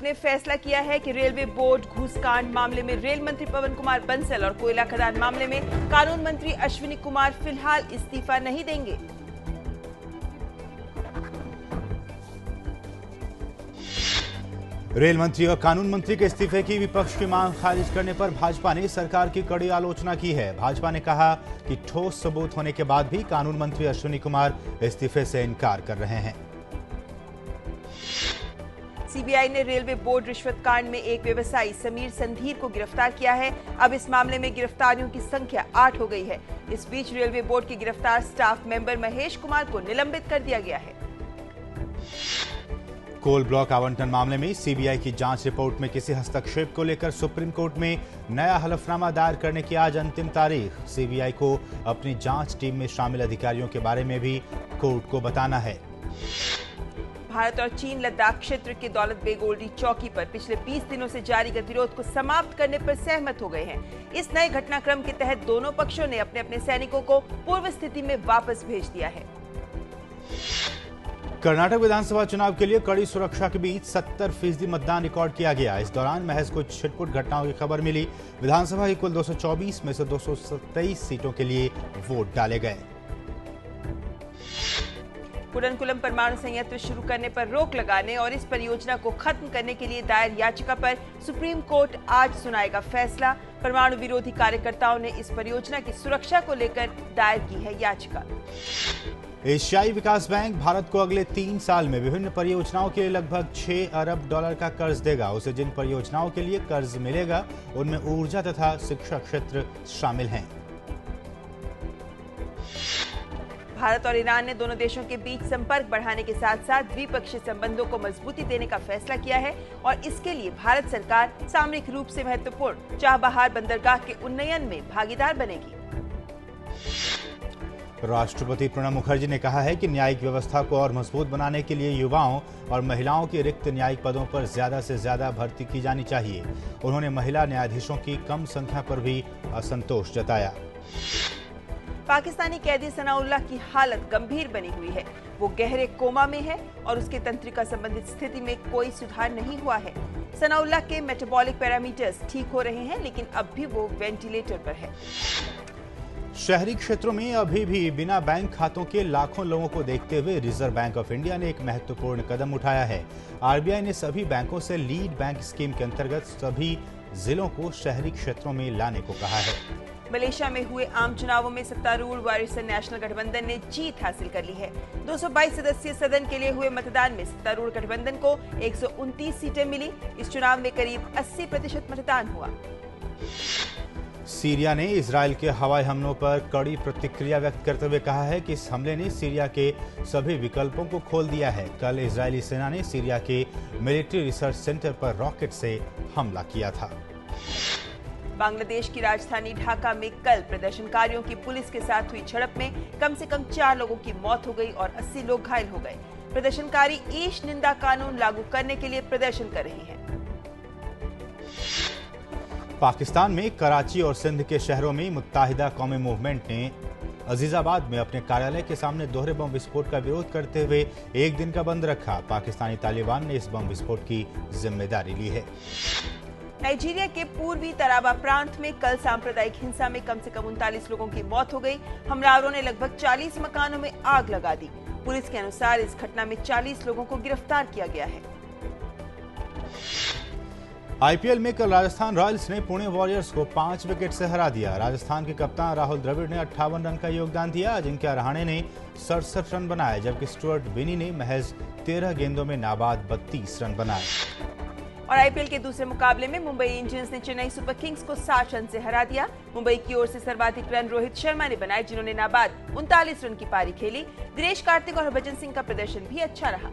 ने फैसला किया है कि रेलवे बोर्ड घूसकांड मामले में रेल मंत्री पवन कुमार बंसल और कोयला खदान मामले में कानून मंत्री अश्विनी कुमार फिलहाल इस्तीफा नहीं देंगे। रेल मंत्री और कानून मंत्री के इस्तीफे की विपक्ष की मांग खारिज करने पर भाजपा ने सरकार की कड़ी आलोचना की है। भाजपा ने कहा कि ठोस सबूत होने के बाद भी कानून मंत्री अश्विनी कुमार इस्तीफे से इनकार कर रहे हैं। सीबीआई ने रेलवे बोर्ड रिश्वत कांड में एक व्यवसायी समीर संधीर को गिरफ्तार किया है। अब इस मामले में गिरफ्तारियों की संख्या 8 हो गई है। इस बीच रेलवे बोर्ड के गिरफ्तार स्टाफ मेंबर महेश कुमार को निलंबित कर दिया गया है। कोल ब्लॉक आवंटन मामले में सीबीआई की जांच रिपोर्ट में किसी हस्तक्षेप को लेकर सुप्रीम कोर्ट में नया हलफनामा दायर करने की आज अंतिम तारीख। सीबीआई को अपनी जांच टीम में शामिल अधिकारियों के बारे में भी कोर्ट को बताना है। भारत और चीन लद्दाख क्षेत्र के दौलत बेग ओल्डी चौकी पर पिछले 20 दिनों से जारी गतिरोध को समाप्त करने पर सहमत हो गए हैं। इस नए घटनाक्रम के तहत दोनों पक्षों ने अपने अपने सैनिकों को पूर्व स्थिति में वापस भेज दिया है। कर्नाटक विधानसभा चुनाव के लिए कड़ी सुरक्षा के बीच 70% मतदान रिकॉर्ड किया गया। इस दौरान महज कुछ छिटपुट घटनाओं की खबर मिली। विधानसभा की कुल 224 में से 227 सीटों के लिए वोट डाले गए। कुडनकुलम परमाणु संयंत्र शुरू करने पर रोक लगाने और इस परियोजना को खत्म करने के लिए दायर याचिका पर सुप्रीम कोर्ट आज सुनाएगा फैसला। परमाणु विरोधी कार्यकर्ताओं ने इस परियोजना की सुरक्षा को लेकर दायर की है याचिका। एशियाई विकास बैंक भारत को अगले 3 साल में विभिन्न परियोजनाओं के लिए लगभग $6 अरब का कर्ज देगा। उसे जिन परियोजनाओं के लिए कर्ज मिलेगा उनमें ऊर्जा तथा शिक्षा क्षेत्र शामिल हैं। भारत और ईरान ने दोनों देशों के बीच संपर्क बढ़ाने के साथ साथ द्विपक्षीय संबंधों को मजबूती देने का फैसला किया है और इसके लिए भारत सरकार सामरिक रूप से महत्वपूर्ण चाबहार बंदरगाह के उन्नयन में भागीदार बनेगी। राष्ट्रपति प्रणब मुखर्जी ने कहा है कि न्यायिक व्यवस्था को और मजबूत बनाने के लिए युवाओं और महिलाओं के रिक्त न्यायिक पदों पर ज्यादा से ज्यादा भर्ती की जानी चाहिए। उन्होंने महिला न्यायाधीशों की कम संख्या पर भी असंतोष जताया। पाकिस्तानी कैदी सनाउल्लाह की हालत गंभीर बनी हुई है। वो गहरे कोमा में है और उसके तंत्रिका संबंधित स्थिति में कोई सुधार नहीं हुआ है। सनाउल्लाह के मेटाबॉलिक पैरामीटर्स ठीक हो रहे हैं, लेकिन अब भी वो वेंटिलेटर पर है। शहरी क्षेत्रों में अभी भी बिना बैंक खातों के लाखों लोगों को देखते हुए रिजर्व बैंक ऑफ इंडिया ने एक महत्वपूर्ण कदम उठाया है। आरबीआई ने सभी बैंकों से लीड बैंक स्कीम के अंतर्गत सभी जिलों को शहरी क्षेत्रों में लाने को कहा है। मलेशिया में हुए आम चुनावों में सत्तारूढ़ वारिसन नेशनल गठबंधन ने जीत हासिल कर ली है। 222 सदस्यीय सदन के लिए हुए मतदान में सत्तारूढ़ गठबंधन को 129 सीटें मिली। इस चुनाव में करीब 80% मतदान हुआ। सीरिया ने इजरायल के हवाई हमलों पर कड़ी प्रतिक्रिया व्यक्त करते हुए कहा है कि इस हमले ने सीरिया के सभी विकल्पों को खोल दिया है। कल इजरायली सेना ने सीरिया के मिलिट्री रिसर्च सेंटर पर रॉकेट से हमला किया था। बांग्लादेश की राजधानी ढाका में कल प्रदर्शनकारियों की पुलिस के साथ हुई झड़प में कम से कम 4 लोगों की मौत हो गई और 80 लोग घायल हो गए। प्रदर्शनकारी ईश निंदा कानून लागू करने के लिए प्रदर्शन कर रहे हैं। पाकिस्तान में कराची और सिंध के शहरों में मुत्ताहिदा कौमी मूवमेंट ने अजीजाबाद में अपने कार्यालय के सामने दोहरे बम विस्फोट का विरोध करते हुए एक दिन का बंद रखा। पाकिस्तानी तालिबान ने इस बम विस्फोट की जिम्मेदारी ली है। नाइजीरिया के पूर्वी तराबा प्रांत में कल सांप्रदायिक हिंसा में कम से कम 39 लोगों की मौत हो गई। हमलावरों ने लगभग 40 मकानों में आग लगा दी। पुलिस के अनुसार इस घटना में 40 लोगों को गिरफ्तार किया गया है। आईपीएल में कल राजस्थान रॉयल्स ने पुणे वॉरियर्स को 5 विकेट से हरा दिया। राजस्थान के कप्तान राहुल द्रविड़ ने 58 रन का योगदान दिया। अजिंक्य रहाणे ने 67 रन बनाए, जबकि स्टुअर्ट बिनी ने महज 13 गेंदों में नाबाद 32 रन बनाए। और आईपीएल के दूसरे मुकाबले में मुंबई इंडियंस ने चेन्नई सुपर किंग्स को 60 रन से हरा दिया। मुंबई की ओर से सर्वाधिक रन रोहित शर्मा ने बनाए, जिन्होंने नाबाद 39 रन की पारी खेली। दिनेश कार्तिक और हरभजन सिंह का प्रदर्शन भी अच्छा रहा।